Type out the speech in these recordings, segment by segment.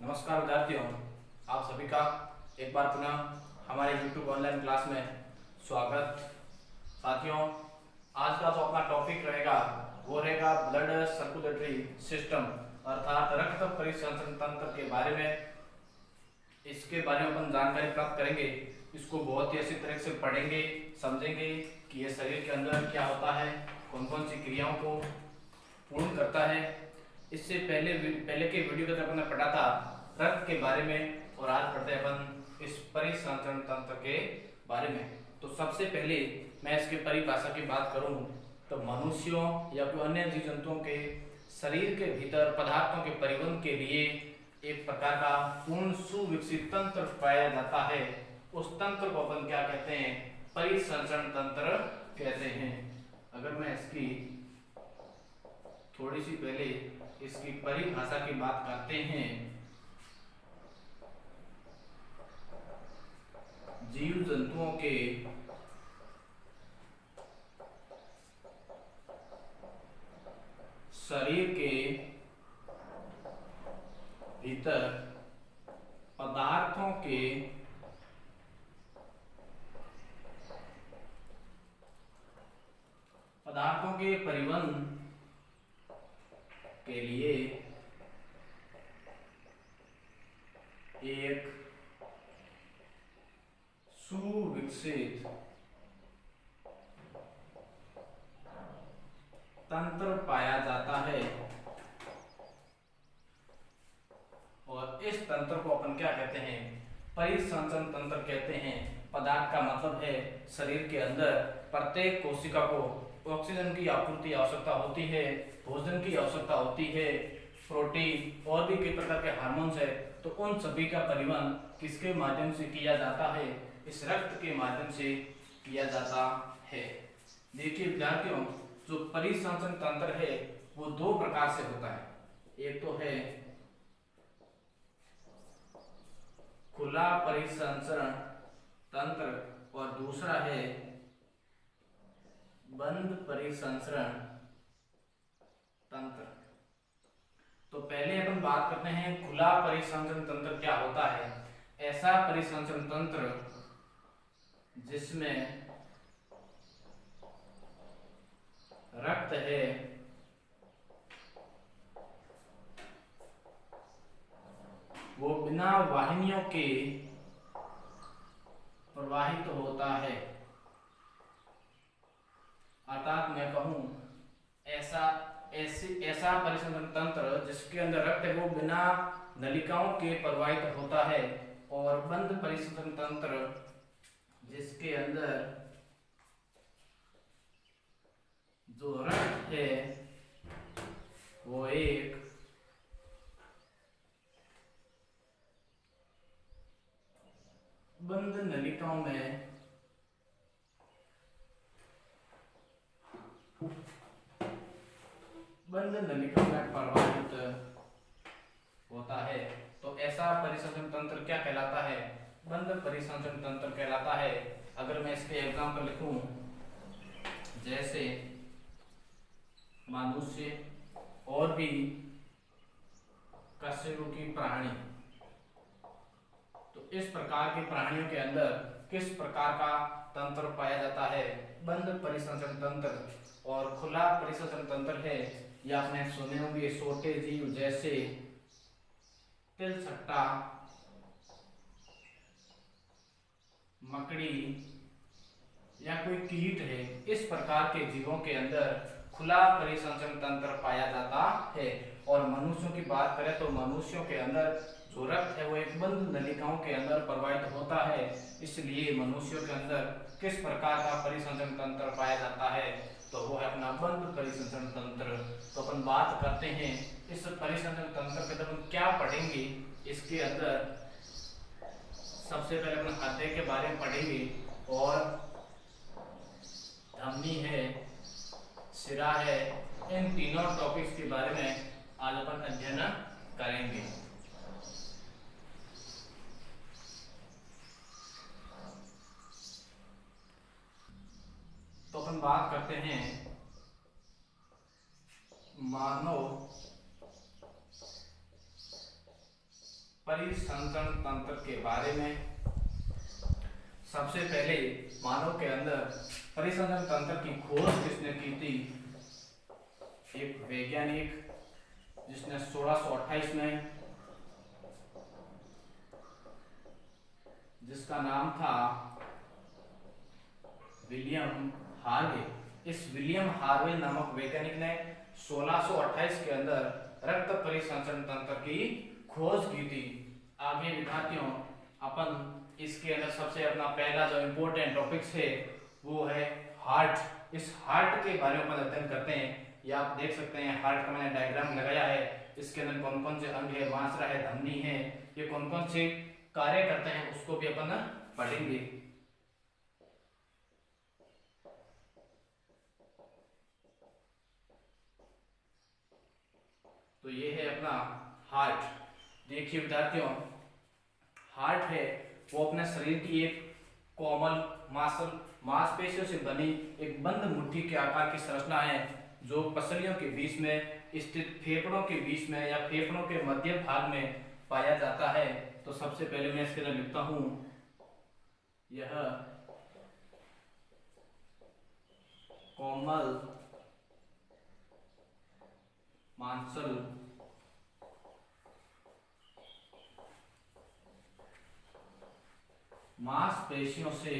नमस्कार विद्यार्थियों, आप सभी का एक बार पुनः हमारे YouTube ऑनलाइन क्लास में स्वागत। साथियों, आज का जो अपना टॉपिक रहेगा वो रहेगा ब्लड सर्कुलेटरी सिस्टम अर्थात रक्त परिसंचरण तंत्र के बारे में। इसके बारे में अपन जानकारी प्राप्त करेंगे। इसको बहुत ही अच्छी तरह से पढ़ेंगे, समझेंगे कि ये शरीर के अंदर क्या होता है, कौन कौन सी क्रियाओं को पूर्ण करता है। इससे पहले के वीडियो के अंदर अपन ने पढ़ा था रक्त के बारे में, और आज पढ़ते हैं अपन इस परिसंचरण तंत्र के बारे में। तो सबसे पहले मैं इसके परिभाषा की बात करूं तो मनुष्यों या कोई अन्य जीव जंतुओं के शरीर के भीतर पदार्थों के परिवहन के लिए एक प्रकार का पूर्ण सुविकसित तंत्र पाया जाता है। उस तंत्र को अपन क्या कहते हैं? परिसंचरण तंत्र कहते हैं। अगर मैं इसकी थोड़ी सी पहले इसकी परिभाषा की बात करते हैं, जीव जंतुओं के शरीर के भीतर पदार्थों के परिवहन के लिए एक सुविकसित तंत्र पाया जाता है, और इस तंत्र को अपन क्या कहते हैं? परिसंचरण तंत्र कहते हैं। पदार्थ का मतलब है शरीर के अंदर प्रत्येक कोशिका को ऑक्सीजन की आपूर्ति आवश्यकता होती है, भोजन की आवश्यकता होती है, प्रोटीन और भी कई प्रकार के हार्मोन्स है। तो उन सभी का परिवहन किसके माध्यम से किया जाता है? इस रक्त के माध्यम से किया जाता है। देखिए विद्यार्थियों, जो परिसंचरण तंत्र है वो दो प्रकार से होता है। एक तो है खुला परिसंचरण तंत्र और दूसरा है बंद परिसंचरण तंत्र। तो पहले अपन बात करते हैं खुला परिसंचरण तंत्र क्या होता है। ऐसा परिसंचरण तंत्र जिसमें रक्त है वो बिना वाहिनियों के प्रवाहित होता है। अर्थात मैं कहूं ऐसा परिसंचरण तंत्र जिसके अंदर रक्त है वो बिना नलिकाओं के प्रवाहित होता है, और बंद परिसंचरण तंत्र जिसके अंदर जो रक्त है वो एक बंद नलिकाओं में प्रवाहित होता है। तो ऐसा परिसंचरण तंत्र क्या कहलाता है? बंद परिसंचरण तंत्र कहलाता है। अगर मैं इसके एग्जाम्पल लिखूं, जैसे मनुष्य और भी कशेरुकी प्राणी, तो इस प्रकार के प्राणियों के अंदर किस प्रकार का तंत्र पाया जाता है? बंद परिसंचरण तंत्र। और खुला परिसंचरण तंत्र है, या आपने सुने होंगे छोटे जीव जैसे तिलछट्टा, मकड़ी या कोई कीट है। इस प्रकार के जीवों के अंदर खुला परिसंचरण तंत्र पाया जाता है। और मनुष्यों की बात करें तो मनुष्यों के अंदर जो रक्त है वो एक बंद नलिकाओं के अंदर प्रवाहित होता है। इसलिए मनुष्यों के अंदर किस प्रकार का परिसंचरण तंत्र पाया जाता है? तो वो है अपना बंद परिसंचरण तंत्र। तो अपन बात करते हैं इस परिसंचरण तंत्र के अंदर क्या पढ़ेंगे। इसके अंदर सबसे पहले अपन हृदय के बारे में पढ़ेंगे, और धमनी है, शिरा है। इन तीनों टॉपिक्स के बारे में आज अपन अध्ययन करेंगे। तो अपन बात करते हैं मानव परिसंचरण तंत्र के बारे में। सबसे पहले मानव के अंदर परिसंचरण तंत्र की खोज किसने की थी? एक वैज्ञानिक जिसने 1628 में, जिसका नाम था विलियम हार्वे। इस विलियम हार्वे नामक वैज्ञानिक ने 1628 के अंदर रक्त परिसंचरण तंत्र की खोज की थी। आगे विद्यार्थियों अपन इसके अंदर सबसे अपना पहला जो इम्पोर्टेंट टॉपिक है वो है हार्ट। इस हार्ट के बारे में अपन अध्ययन करते हैं। ये आप देख सकते हैं हार्ट का मैंने डायग्राम लगाया है। इसके अंदर कौन कौन से अंग है, मांसरा है, धमनी है, ये कौन कौन से कार्य करते हैं उसको भी अपन पढ़ेंगे। तो ये है अपना हार्ट। देखिए विद्यार्थियों, हार्ट है वो अपने शरीर की एक कोमल मांसपेशियों से बनी एक बंद मुट्ठी के आकार की संरचना है जो पसलियों के बीच में स्थित फेफड़ों के बीच में या फेफड़ों के मध्य भाग में पाया जाता है। तो सबसे पहले मैं इसके अंदर लिखता हूं, यह कोमल मांसल मांसपेशियों से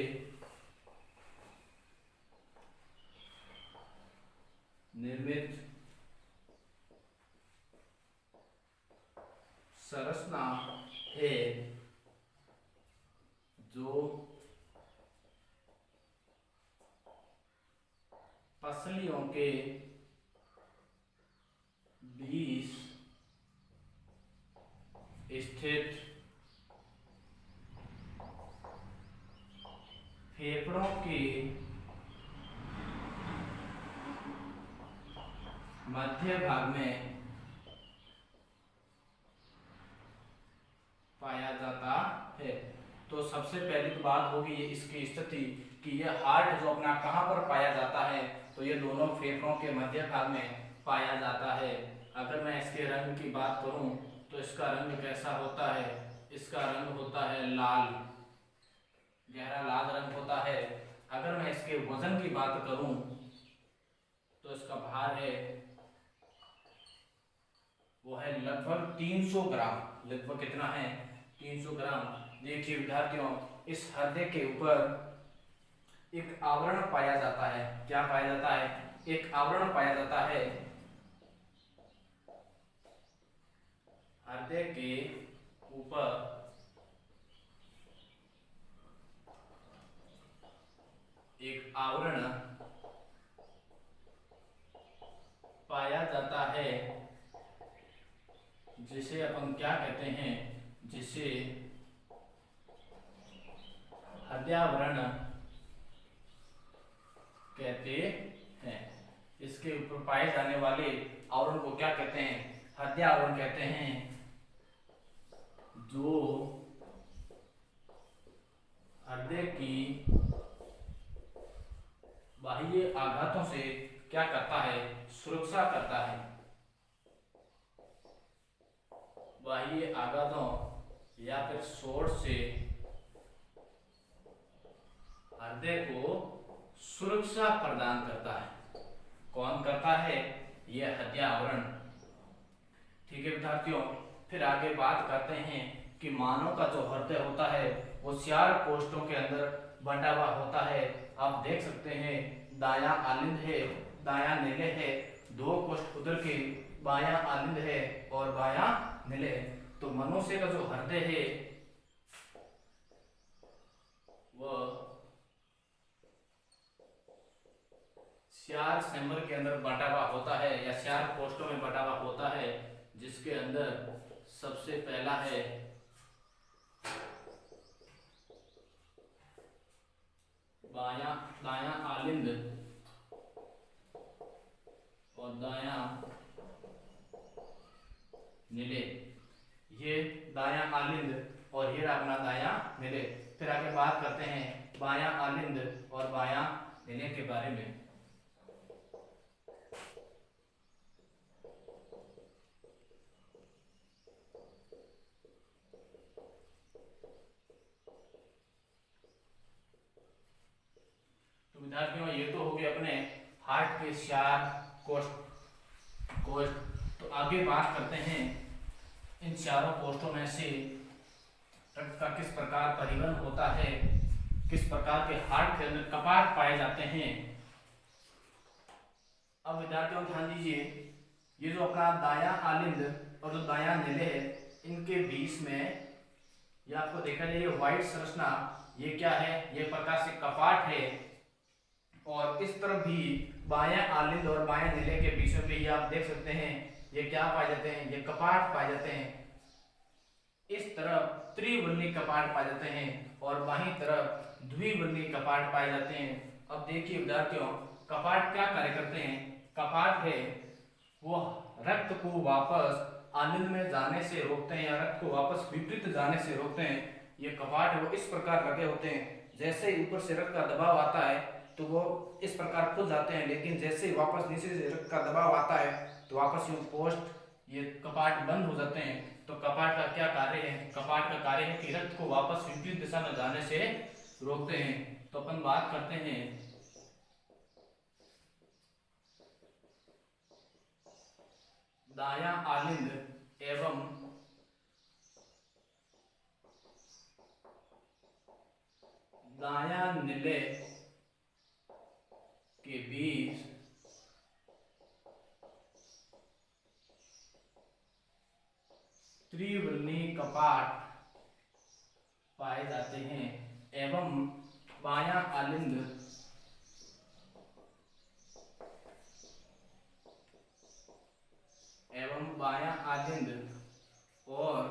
निर्मित संरचना है जो पसलियों के बीच स्थित फेफड़ों के मध्य भाग में पाया जाता है। तो सबसे पहली तो बात होगी इसकी स्थिति कि यह हार्ट जो अपना कहाँ पर पाया जाता है, तो ये दोनों फेफड़ों के मध्य भाग में पाया जाता है। अगर मैं इसके रंग की बात करूं तो इसका रंग कैसा होता है? इसका रंग होता है लाल, गहरा लाल रंग होता है। अगर मैं इसके वजन की बात करूं तो इसका भार है वो है लगभग 300 ग्राम। लगभग कितना है? 300 ग्राम। देखिए विद्यार्थियों, इस हृदय के ऊपर एक आवरण पाया जाता है। क्या पाया जाता है? एक आवरण पाया जाता है। हृदय के ऊपर एक आवरण पाया जाता है जिसे अपन क्या कहते हैं? जिसे हृदयावरण कहते हैं। इसके ऊपर पाए जाने वाले आवरण को क्या कहते हैं? हृदयावरण कहते हैं, जो हृदय की बाह्य आघातों से क्या करता है? सुरक्षा करता है। बाह्य आघातों या फिर शोर से हृदय को सुरक्षा प्रदान करता है। कौन करता है? यह हृदय आवरण। ठीक है विद्यार्थियों, फिर आगे बात करते हैं कि मानव का जो हृदय होता है वो 4 कोष्ठों के अंदर बंटा हुआ होता है। आप देख सकते हैं दायां आलिंद है, दायां निलय है, 2 कोष्ठ उधर के, बायां आलिंद है और बायां निलय। तो मनुष्य का जो हृदय है वह 4 चैम्बर के अंदर बंटा हुआ होता है या 4 कोष्ठों में बंटा हुआ होता है, जिसके अंदर सबसे पहला है दायां आलिंद और दायां निलय। ये दायां आलिंद और ये अपना दायां निलय। फिर आगे बात करते हैं बायां आलिंद और बायां निलय के बारे में। तो विद्यार्थियों ये तो हो गए अपने हार्ट के 4 कोष्ठ। तो आगे बात करते हैं इन चारों कोष्ठों में से रक्त का किस प्रकार परिवहन होता है, किस प्रकार के हार्ट के अंदर कपाट पाए जाते हैं। अब विद्यार्थियों ध्यान दीजिए, ये जो अपना दायां आलिंद और जो दायां निले है, इनके बीच में ये आपको देखा जाए व्हाइट संरचना, ये क्या है, ये प्रकार से कपाट है। और इस तरफ भी बायां आलिंद और बायां निले के बीच में भी आप देख सकते हैं ये क्या पाए जाते हैं, ये कपाट पाए जाते हैं। इस तरफ त्रिवर्णी कपाट पाए जाते हैं और बाहीं तरफ द्विवर्णी कपाट पाए जाते हैं। अब देखिए विद्यार्थियों, कपाट क्या कार्य करते हैं। कपाट है वो रक्त को वापस आलिंद में जाने से रोकते हैं या रक्त को वापस विपरीत जाने से रोकते हैं। ये कपाट वो इस प्रकार लगे होते हैं, जैसे ही ऊपर से रक्त का दबाव आता है तो वो इस प्रकार खुल जाते हैं, लेकिन जैसे ही वापस नीचे से रक्त का दबाव आता है तो वापस यूं पोस्ट ये कपाट बंद हो जाते हैं। तो कपाट का क्या कार्य है, कपाट का कार्य है कि रक्त को वापस विपरीत दिशा में जाने से रोकते हैं। तो अपन बात करते हैं दायां आलिंद एवं दायां निले के बीच त्रिवर्णी कपाट पाए जाते हैं एवं बायां आलिंद और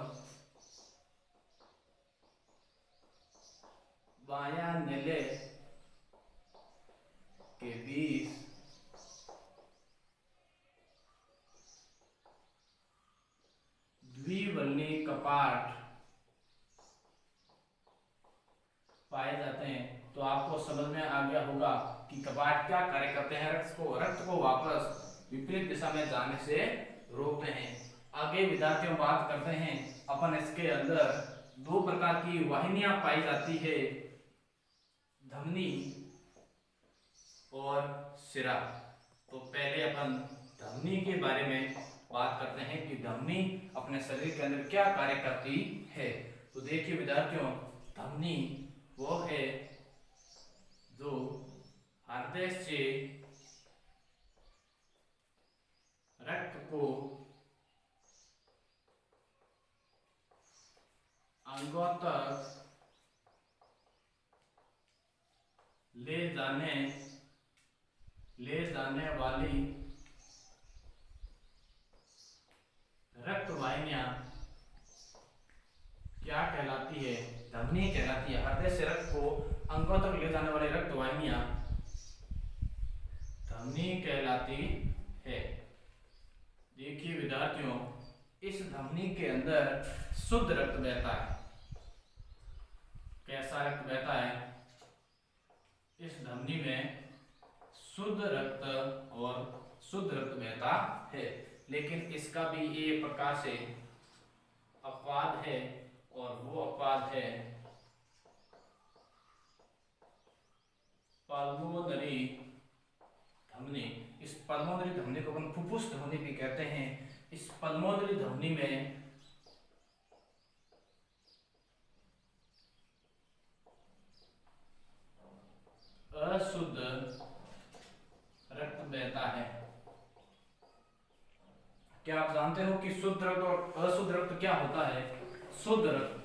बायां निले के बीच द्विवर्णी कपाट पाए जाते हैं। तो आपको समझ में आ गया होगा कि कपाट क्या कार्य करते हैं, रक्त को वापस विपरीत दिशा में जाने से रोकते हैं। आगे विद्यार्थियों बात करते हैं अपन इसके अंदर 2 प्रकार की वाहिनियां पाई जाती है, धमनी और सिरा। तो पहले अपन धमनी के बारे में बात करते हैं कि धमनी अपने शरीर के अंदर क्या कार्य करती है। तो देखिए विद्यार्थियों, धमनी वो है जो हृदय से रक्त को अंगों तक ले जाने वाली रक्त वाहिनियां क्या कहलाती है, धमनी कहलाती है। हृदय से रक्त को अंगों तक ले जाने वाली रक्त वाहिनियां धमनी कहलाती है। देखिए विद्यार्थियों, इस धमनी के अंदर शुद्ध रक्त बहता है। कैसा रक्त बहता है, इस धमनी में शुद्ध रक्त बहता है। लेकिन इसका भी एक प्रकार से अपवाद है और वो अपवाद है पल्मोनरी धमनी। इस पल्मोनरी धमनी को अपन फुफ्फुस धमनी भी कहते हैं। इस पल्मोनरी धमनी में अशुद्ध रक्त बहता है। क्या आप जानते हो कि शुद्ध रक्त और अशुद्ध रक्त क्या होता है? शुद्ध रक्त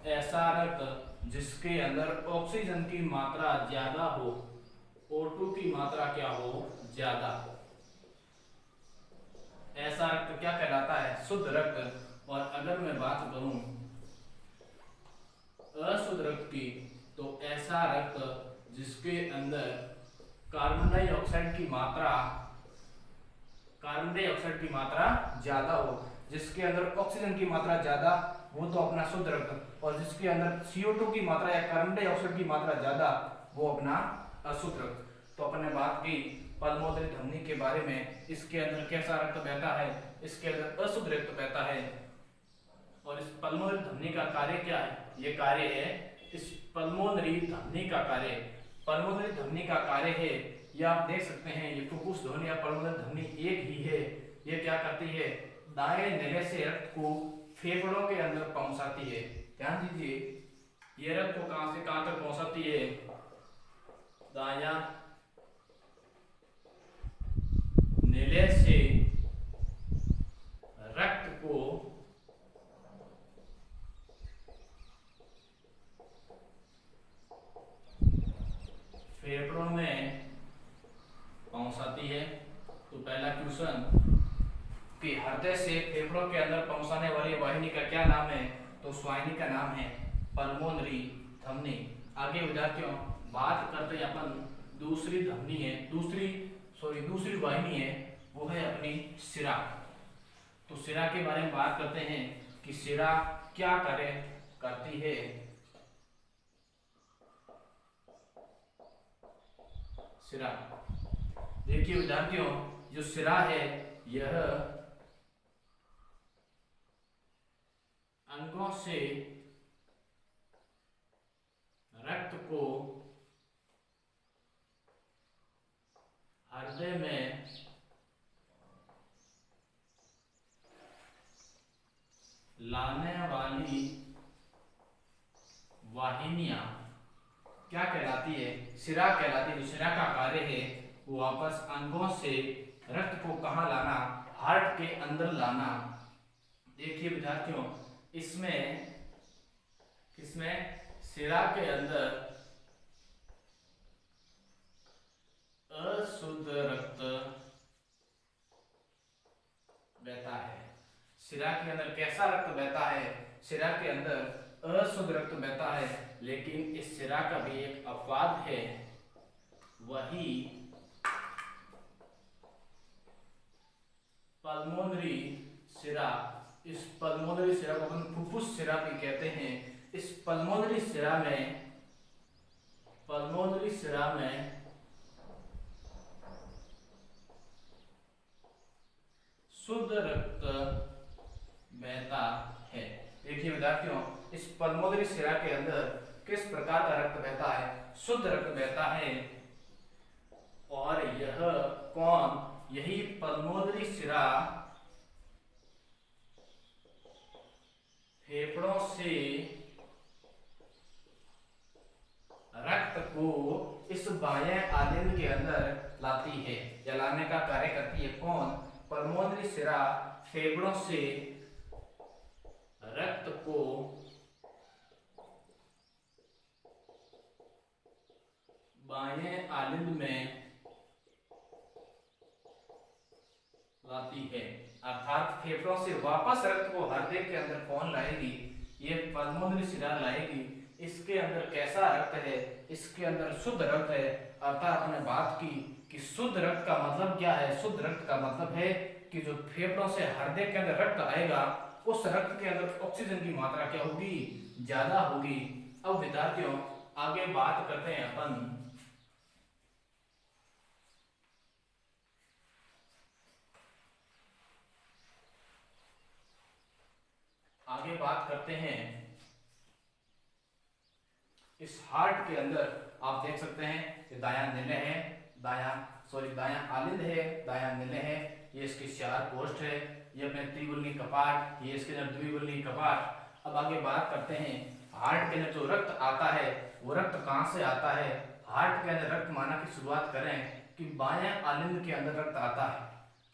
ऐसा रक्त जिसके अंदर ऑक्सीजन की मात्रा ज्यादा हो, O2 की मात्रा क्या हो, ज्यादा हो, ऐसा रक्त क्या कहलाता है? शुद्ध रक्त। और अगर मैं बात करूं अशुद्ध रक्त की, तो ऐसा रक्त जिसके अंदर कार्बन डाइऑक्साइड की मात्रा ज्यादा हो, जिसके अंदर ऑक्सीजन की मात्रा ज्यादा, वो तो अपना शुद्ध रक्त। और जिसके अंदर CO2 की मात्रा या कार्बन डाइऑक्साइड की मात्रा ज्यादा, वो अपना अशुद्ध रक्त। तो अपन ने बात की पल्मोनरी धमनी के बारे में। इसके अंदर कैसा रक्त बहता है? इसके अंदर अशुद्ध रक्त बहता है। और इस पल्मोनरी धमनी का कार्य क्या है? ये कार्य है, इस पल्मोनरी धमनी का कार्य पल्मोनरी धमनी का कार्य है, ये आप देख सकते हैं, ये फुफ्फुस ध्वनि या पल्मोनरी धमनी एक ही है। ये क्या करती है, दाएं नेले से रक्त को फेफड़ों के अंदर पहुंचाती है। ध्यान दीजिए, ये रक्त को कहां से कहां तक पहुंचाती है, दाया नेले से रक्त को फेफड़ों में पहुंचाती है। तो पहला क्वेश्चन कि हृदय से फेफड़ों के अंदर पहुंचाने वाली वाहिनी का क्या नाम है, तो उस वाहिनी का नाम है पल्मोनरी धमनी। आगे विद्यार्थियों बात करते हैं अपन दूसरी धमनी है, दूसरी वाहिनी है, वो है अपनी शिरा। तो शिरा के बारे में बात करते हैं कि शिरा क्या करती है। शिरा, देखिए विद्यार्थियों, जो शिरा है यह अंगों से रक्त को हृदय में लाने वाली वाहिनियां क्या कहलाती है, शिरा कहलाती है। जो शिरा का कार्य है वो वापस अंगों से रक्त को कहां लाना, हार्ट के अंदर लाना। देखिए विद्यार्थियों, इसमें शिरा के अंदर अशुद्ध रक्त बहता है। शिरा के अंदर कैसा रक्त बहता है, शिरा के अंदर अशुद्ध रक्त बहता है। लेकिन इस शिरा का भी एक अपवाद है, वही पल्मोनरी शिरा। इस पल्मोनरी शिरा को अपन फुफ्फुस शिरा भी कहते हैं। इस पल्मोनरी शिरा में शुद्ध रक्त बहता है। देखिए विद्यार्थियों, इस पल्मोनरी शिरा के अंदर किस प्रकार का रक्त बहता है, शुद्ध रक्त बहता है। और यह कौन, यही पल्मोनरी शिरा फेफड़ों से रक्त को इस बाह्य आलिंद के अंदर लाती है, या लाने का कार्य करती है। कौन, पल्मोनरी शिरा फेफड़ों से रक्त को बाह्य आलिंद में लाती है, अर्थात फेफड़ों से वापस रक्त को हृदय के अंदर कौन लाएगी, ये पल्मोनरी शिरा लाएगी। इसके अंदर कैसा रक्त है, इसके अंदर शुद्ध रक्त है। अर्थात आपने बात की कि शुद्ध रक्त का मतलब क्या है। शुद्ध रक्त का मतलब है कि जो फेफड़ों से हृदय के अंदर रक्त आएगा, उस रक्त के अंदर ऑक्सीजन की मात्रा क्या होगी, ज्यादा होगी। अब विद्यार्थियों आगे बात करते हैं अपन इस हार्ट के अंदर। आप देख सकते हैं कि दायां निलय है, दायां आलिंद है, दायां निलय है, ये इसकी चार पोस्ट है, ये अपने त्रिवुलनी कपाट, ये इसके अंदर द्विवुलनी कपाट। अब आगे बात करते हैं हार्ट के अंदर जो रक्त आता है वो रक्त कहाँ से आता है। हार्ट के अंदर रक्त माना की शुरुआत करें कि बायां आलिंद के अंदर रक्त आता है।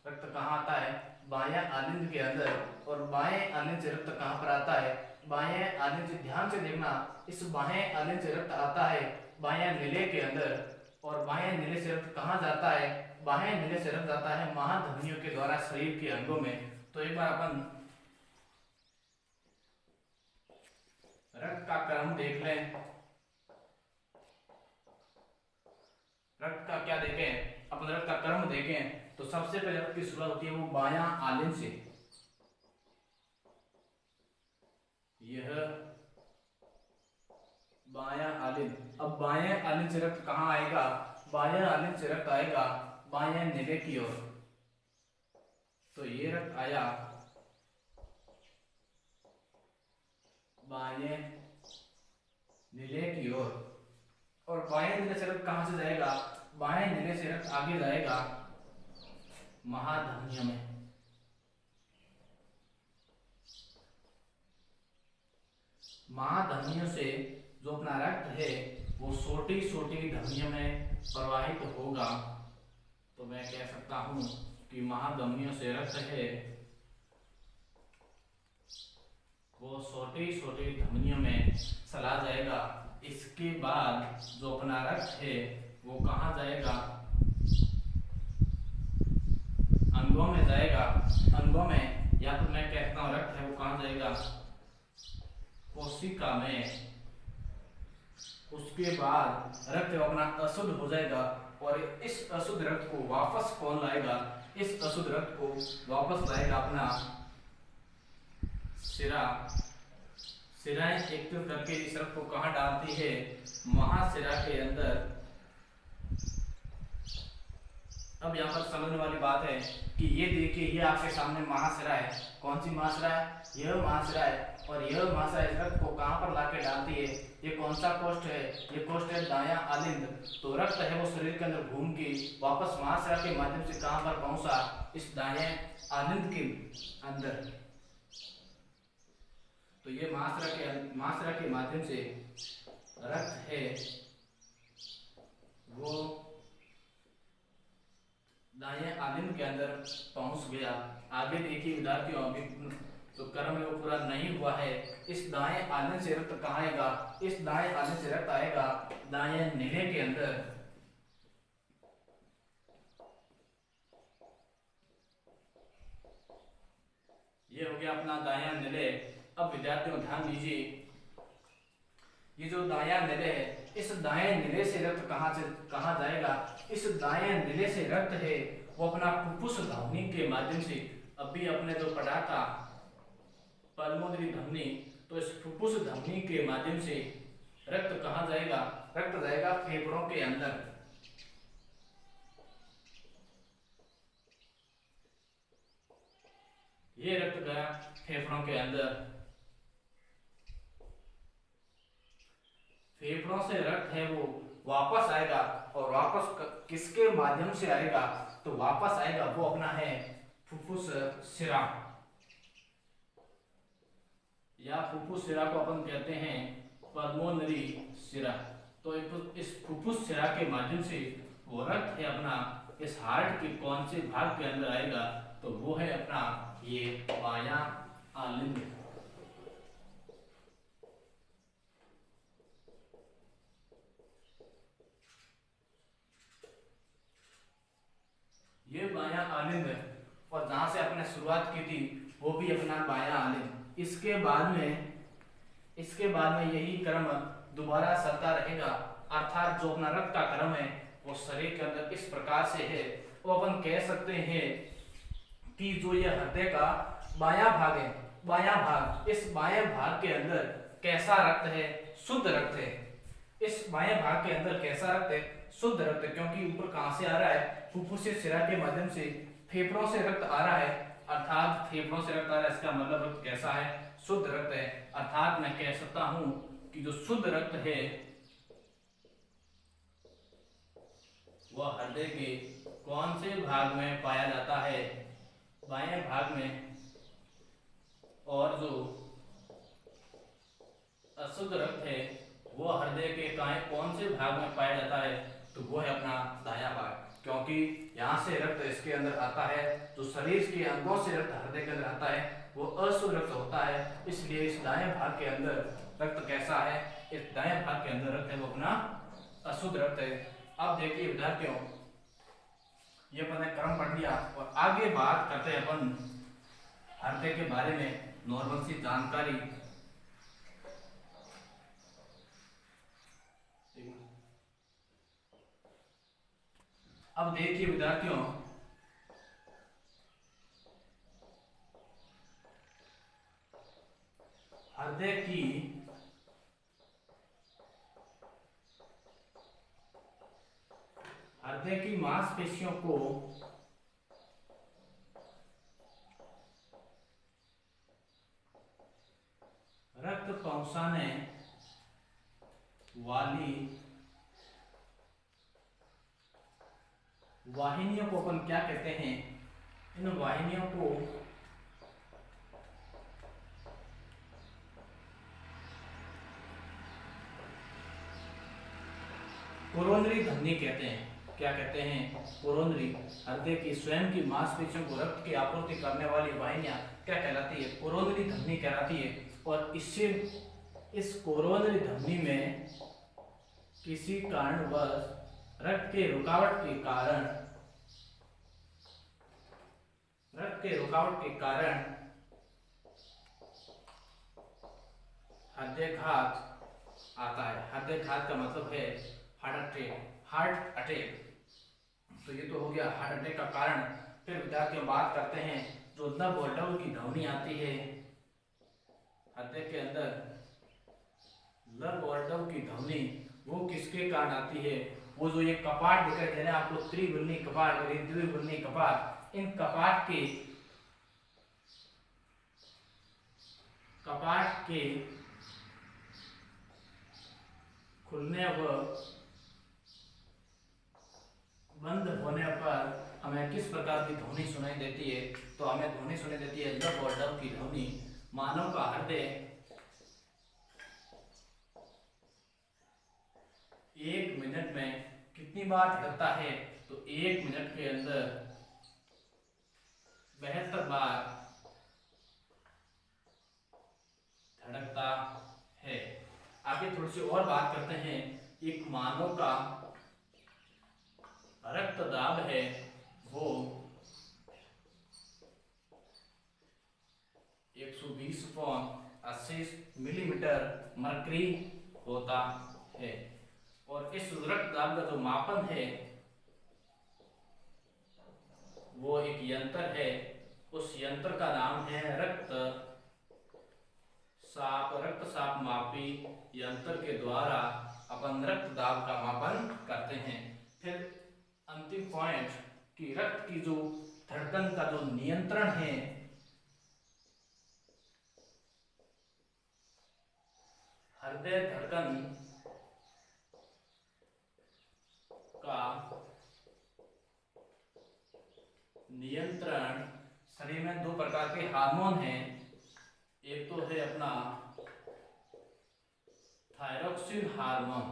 रक्त कहाँ आता है, बायां आलिंद के अंदर। और बाएं आलिंद से रक्त कहाँ पर आता है, बाएं आलिंद से। ध्यान से देखना, इस बाएं आलिंद से रक्त आता है बायां निलय के अंदर। और बाएं निलय से रक्त कहाँ जाता है, बाएं निलय से रक्त जाता है महाधमनियों के द्वारा शरीर के अंगों में। तो एक बार अपन रक्त का क्रम देख लें। रक्त का क्या देखें, अपन रक्त का क्रम देखें तो सबसे पहले रक्त की शुरुआत होती है वो बायां आलिंद से। यह बायां आलिंद। अब बायां आलिंद से रक्त कहां आएगा, बायां आलिंद से रक्त आएगा बायां निलय की ओर। तो ये रक्त आया बाएं निलय की ओर। और बाएं नीले से रक्त कहां से जाएगा, बाएं नीले से रक्त आगे जाएगा महाधमनियों में। महाधमनियों से जो अपना रक्त है वो छोटी छोटी धमनियों में प्रवाहित होगा। तो मैं कह सकता हूं कि महाधमनियों से रक्त है वो छोटी छोटी धमनियों में चला जाएगा। इसके बाद जो अपना रक्त है वो कहाँ जाएगा, अंगों में जाएगा। अंगों में, या तो मैं कहता हूँ रक्त है वो कहाँ जाएगा, कोशिका में। उसके बाद रक्त अपना अशुद्ध हो जाएगा और इस अशुद्ध रक्त को वापस कौन लाएगा, इस अशुद्ध रक्त को वापस लाएगा अपना शिरा। शिराएं एकत्रित करके इस रक्त को कहाँ डालती है, महाशिरा के अंदर। अब यहाँ पर समझने वाली बात है कि ये देखिए, ये आपके सामने महाशिरा है। कौन सी महाशिरा है, यह महाशिरा है। और यह महाशिरा इस रक्त को कहाँ पर लाके डालती है, ये कौन सा कोष्ठ है, ये कोष्ठ है दायां आलिंद। तो रक्त है वो शरीर के अंदर घूम के वापस महाशिरा के माध्यम से कहाँ पर पहुंचा, इस दाएं आलिंद के अंदर। तो ये महाशिरा के माध्यम से रक्त है वो दाएं आलिंद के अंदर पहुंच गया। आगे देखिए विद्यार्थियों, अभी तो कर्म है वो पूरा नहीं हुआ है। इस दाएं आलिंद से रक्त कहाँ आएगा, इस दाएं आलिंद से रक्त आएगा दाएं नीले के अंदर। ये हो गया अपना दायां नीले। अब विद्यार्थियों ध्यान दीजिए, ये जो दायां नीले है, इस दाएं नीले से रक्त कहाँ जाएगा, इस दाएं नीले से रक्त है वो अपना फुफ्फुस धमनी के माध्यम से, अभी अपने जो पढ़ा था पल्मोनरी धमनी, तो इस फुफ्फुस धमनी के माध्यम से रक्त कहाँ जाएगा, रक्त जाएगा फेफड़ों के अंदर। ये रक्त गया फेफड़ों के अंदर। फेफड़ों से रक्त है वो वापस आएगा, और वापस किसके माध्यम से आएगा, तो वापस आएगा वो अपना है फुफ्फुस शिरा, या फुफ्फुस शिरा को अपन कहते हैं पल्मोनरी शिरा। तो इस फुफ्फुस शिरा के माध्यम से वो रक्त है अपना इस हार्ट के कौन से भाग के अंदर आएगा, तो वो है अपना ये बायां आलिंद। ये बायां आलिंद, और जहां से अपने शुरुआत की थी वो भी अपना बायां आलिंद। इसके बाद में यही क्रम दोबारा चलता रहेगा, अर्थात जो अपना रक्त का क्रम है वो शरीर के अंदर इस प्रकार से है। वो अपन कह सकते हैं कि जो ये हृदय का बायां भाग है, बायां भाग, इस बाएं भाग के अंदर कैसा रक्त है, शुद्ध रक्त है। इस बाएं भाग के अंदर कैसा रक्त है, शुद्ध रक्त है, क्योंकि ऊपर कहां से आ रहा है, फुफ्फुस शिरा के माध्यम से फेफड़ों से रक्त आ रहा है, अर्थात फेफड़ों से रक्त आ रहा है, इसका मतलब रक्त कैसा है, शुद्ध रक्त है। अर्थात मैं कह सकता हूं कि जो शुद्ध रक्त है वह हृदय के कौन से भाग में पाया जाता है, बाएं भाग में। और जो अशुद्ध रक्त है वो हृदय के कौन से भाग में पाया जाता है, तो वो है अपना दायां भाग, क्योंकि यहाँ से रक्त इसके अंदर आता है, जो शरीर के अंगों से रक्त हृदय के अंदर आता है वो अशुद्ध रक्त होता है। इसलिए इस दाएं भाग के अंदर रक्त कैसा है, इस दाएं भाग के अंदर रक्त है वो अपना अशुद्ध रक्त है। अब देखिए विद्यार्थियों, ये अपन ने क्रम पढ़ लिया, और आगे बात करते हैं अपन हृदय के बारे में नॉर्मल सी जानकारी। अब देखिए विद्यार्थियों, हृदय की मांसपेशियों को रक्त पहुंचाने वाली वाहिनियों को अपन क्या कहते हैं? इन वाहिनियों को कोरोनरी धमनी कहते हैं। क्या कहते हैं? कोरोनरी। हृदय की स्वयं की मांसपेशियों को रक्त की आपूर्ति करने वाली वाहिनियां क्या कहलाती है? कोरोनरी धमनी कहलाती है। और इससे इस कोरोनरी धमनी में किसी कारणवश रक्त के रुकावट के कारण हृदयघात आता है। हृदयघात का मतलब है हार्ट अटैक। तो ये तो हो गया हार्ट अटैक का कारण। फिर विद्यार्थियों बात करते हैं जो नव और डबल की ध्वनि आती है हृदय के अंदर, लव और डब की ध्वनि वो किसके कारण आती है? वो जो ये कपाट दिखाई दे रहे हैं आपको, त्रिवलनी कपाट और द्विवलनी कपाट, इन कपाट के खुलने व बंद होने पर हमें किस प्रकार की ध्वनि सुनाई देती है? तो हमें ध्वनि सुनाई देती है लब और डब की ध्वनि। मानव का हृदय 1 मिनट में कितनी बार धड़कता है? तो 1 मिनट के अंदर 72 बार धड़कता है। आगे थोड़ी सी और बात करते हैं। एक मानव का रक्त दाब है वो 120/80 मिलीमीटर मरकरी होता है। और इस रक्त दाब का जो मापन है वो एक यंत्र है। उस यंत्र का नाम है रक्त साप मापी यंत्र के द्वारा अपन रक्त दाब का मापन करते हैं। फिर अंतिम पॉइंट कि रक्त की जो धड़कन का जो नियंत्रण है, हृदय धड़कन का नियंत्रण शरीर में 2 प्रकार के हार्मोन हैं। एक तो है अपना थायरोक्सिन हार्मोन।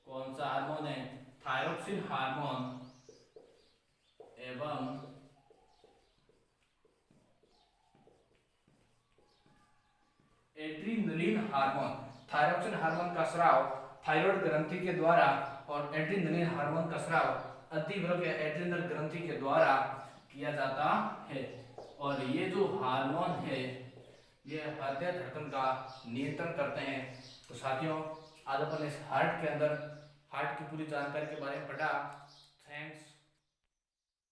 कौन सा हार्मोन है? थायरोक्सिन हार्मोन एवं एड्रीनलिन हार्मोन। थायरोक्सिन हार्मोन का स्राव थायराइड ग्रंथि के द्वारा और एड्रीनलिन हार्मोन का स्राव अधिवर्ग या एड्रीनल ग्रंथि के द्वारा किया जाता है। और ये जो हार्मोन है ये हृदय धड़कन का नियंत्रण करते हैं। तो साथियों आज अपन इस हार्ट की पूरी जानकारी के बारे में पढ़ा। थैंक्स।